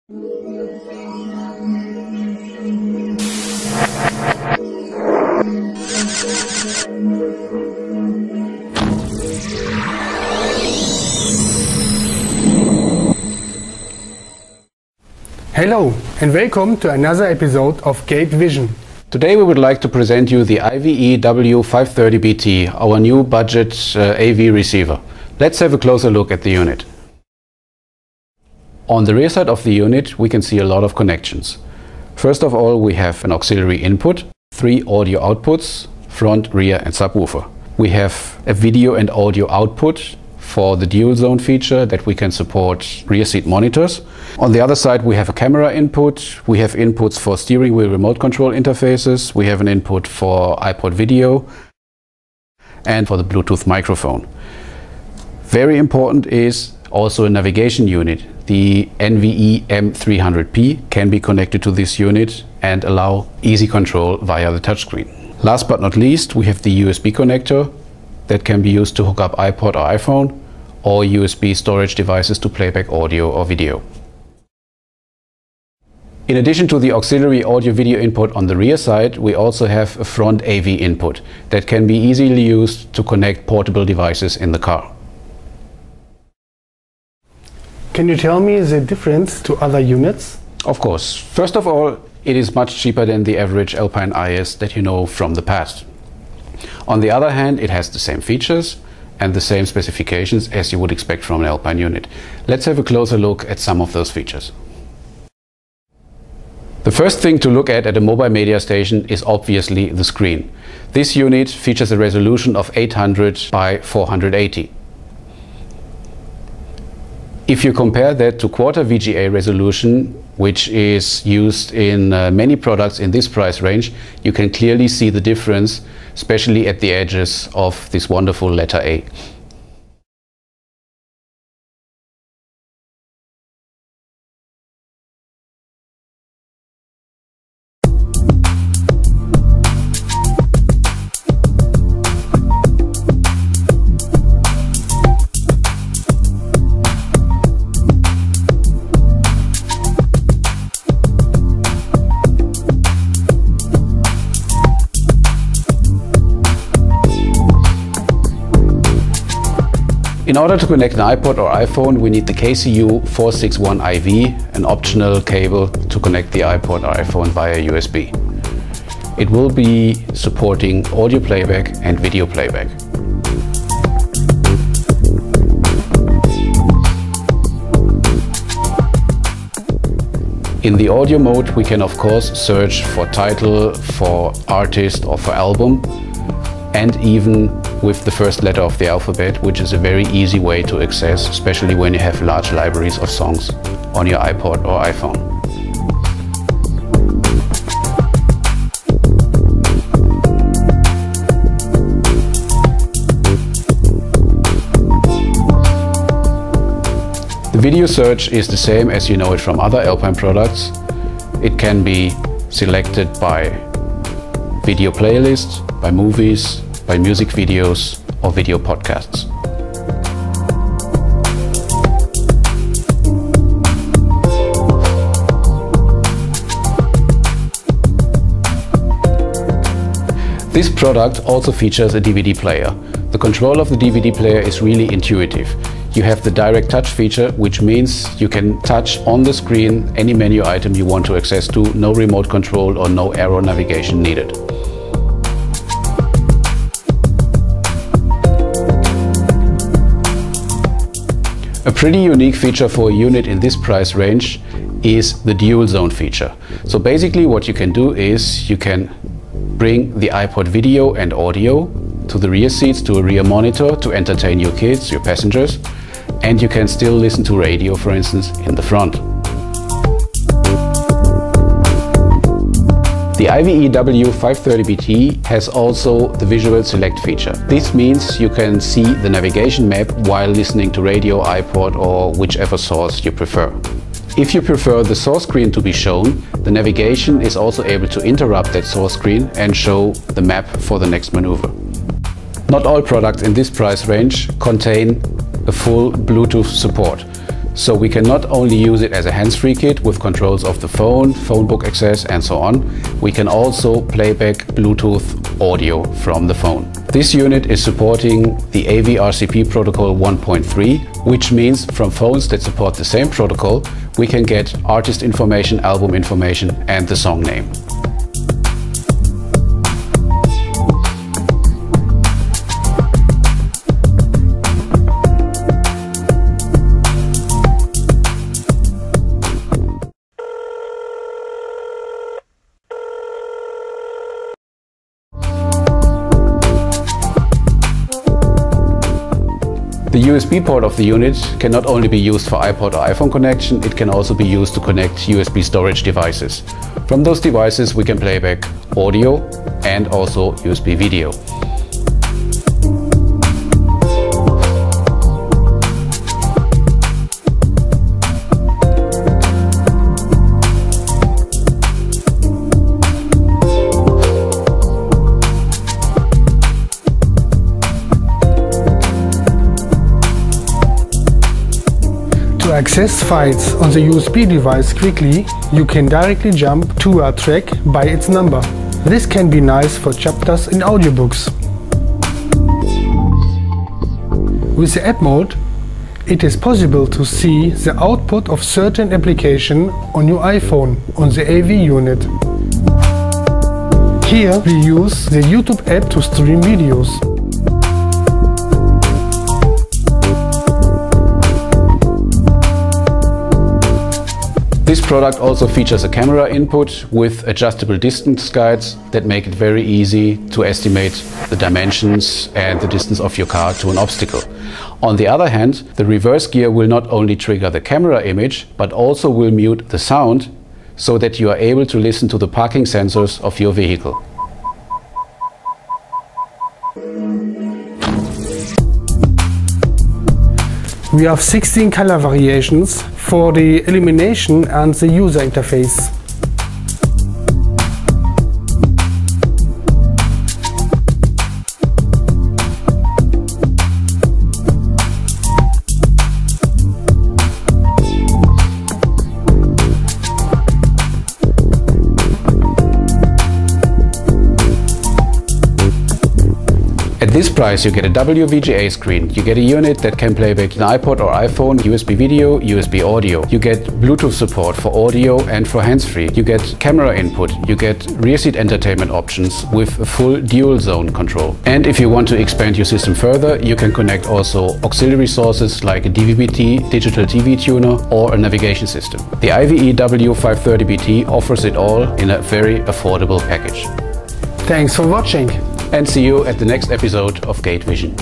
Hello and welcome to another episode of Gate Vision. Today we would like to present you the IVE-W530BT, our new budget AV receiver. Let's have a closer look at the unit. On the rear side of the unit we can see a lot of connections. First of all, we have an auxiliary input, 3 audio outputs, front, rear and subwoofer. We have a video and audio output for the dual zone feature that we can support rear seat monitors. On the other side we have a camera input, we have inputs for steering wheel remote control interfaces, we have an input for iPod video and for the Bluetooth microphone. Very important is also a navigation unit. The IVE-M300P can be connected to this unit and allow easy control via the touchscreen. Last but not least, we have the USB connector that can be used to hook up iPod or iPhone, or USB storage devices to playback audio or video. In addition to the auxiliary audio-video input on the rear side, we also have a front AV input that can be easily used to connect portable devices in the car. Can you tell me the difference to other units? Of course. First of all, it is much cheaper than the average Alpine IS that you know from the past. On the other hand, it has the same features and the same specifications as you would expect from an Alpine unit. Let's have a closer look at some of those features. The first thing to look at a mobile media station is obviously the screen. This unit features a resolution of 800 by 480. If you compare that to quarter VGA resolution, which is used in many products in this price range, you can clearly see the difference, especially at the edges of this wonderful letter A. In order to connect an iPod or iPhone, we need the KCU461IV, an optional cable to connect the iPod or iPhone via USB. It will be supporting audio playback and video playback. In the audio mode, we can of course search for title, for artist or for album, and even with the first letter of the alphabet, which is a very easy way to access, especially when you have large libraries of songs on your iPod or iPhone. The video search is the same as you know it from other Alpine products. It can be selected by video playlist, by movies, by music videos or video podcasts. This product also features a DVD player. The control of the DVD player is really intuitive. You have the direct touch feature, which means you can touch on the screen any menu item you want to access to, no remote control or no arrow navigation needed. A pretty unique feature for a unit in this price range is the dual zone feature. So basically what you can do is you can bring the iPod video and audio to the rear seats, to a rear monitor to entertain your kids, your passengers, and you can still listen to radio, for instance, in the front. The IVE-W530BT has also the visual select feature. This means you can see the navigation map while listening to radio, iPod or whichever source you prefer. If you prefer the source screen to be shown, the navigation is also able to interrupt that source screen and show the map for the next maneuver. Not all products in this price range contain a full Bluetooth support. So we can not only use it as a hands-free kit with controls of the phone, phone book access and so on, we can also play back Bluetooth audio from the phone. This unit is supporting the AV-RCP protocol 1.3, which means from phones that support the same protocol, we can get artist information, album information and the song name. The USB port of the unit can not only be used for iPod or iPhone connection, it can also be used to connect USB storage devices. From those devices we can play back audio and also USB video. To access files on the USB device quickly, you can directly jump to a track by its number. This can be nice for chapters in audiobooks. With the app mode, it is possible to see the output of certain application on your iPhone on the AV unit. Here we use the YouTube app to stream videos. This product also features a camera input with adjustable distance guides that make it very easy to estimate the dimensions and the distance of your car to an obstacle. On the other hand, the reverse gear will not only trigger the camera image, but also will mute the sound so that you are able to listen to the parking sensors of your vehicle. We have 16 color variations for the illumination and the user interface. At this price you get a WVGA screen, you get a unit that can play back an iPod or iPhone, USB video, USB audio. You get Bluetooth support for audio and for hands-free. You get camera input, you get rear seat entertainment options with a full dual zone control. And if you want to expand your system further, you can connect also auxiliary sources like a DVB-T, digital TV tuner or a navigation system. The IVE-W530BT offers it all in a very affordable package. Thanks for watching. And see you at the next episode of Gate Vision.